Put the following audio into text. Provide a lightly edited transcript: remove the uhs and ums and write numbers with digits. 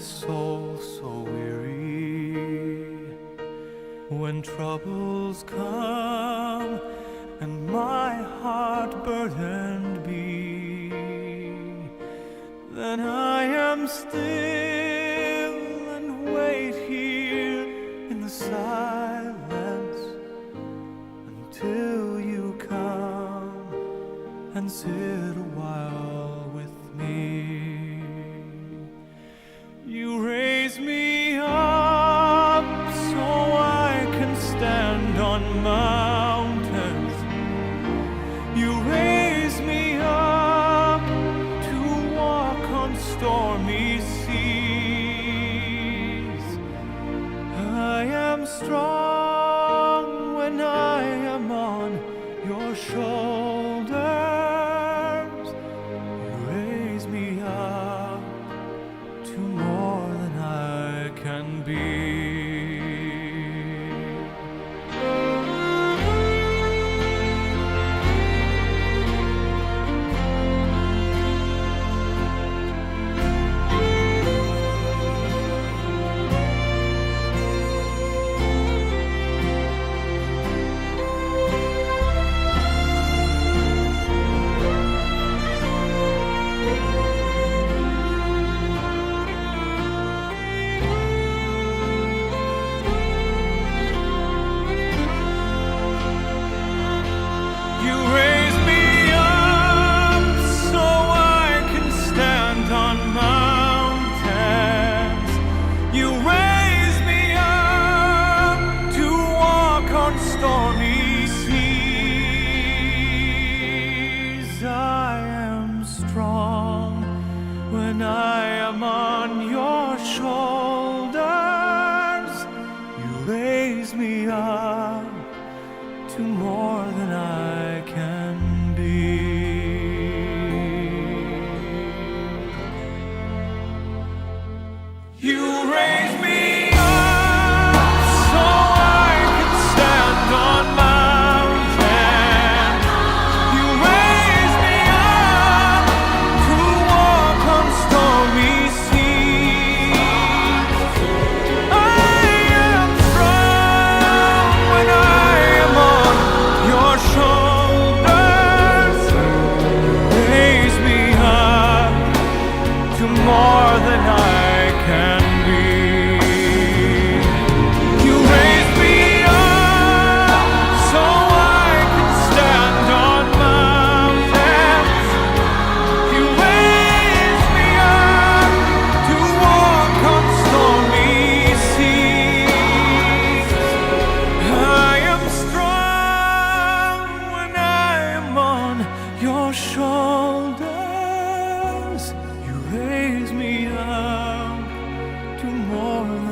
soul so weary. When troubles come and my heart burdened be, then I am still and wait here in the silence until you come and sit a while with me. You raise me up so I can stand on mountains. You raise me up to walk on stormy seas. I am strong when I am on your shoulders. You raise me up to more than I can be. Stormy seas, I am strong when I am on your shoulders. You raise me up to more than I can be. You raise me more than I can be. You raise me up so I can stand on mountains. You raise me up to walk on stormy seas. I am strong when I am on your shoulders. You raise me up to more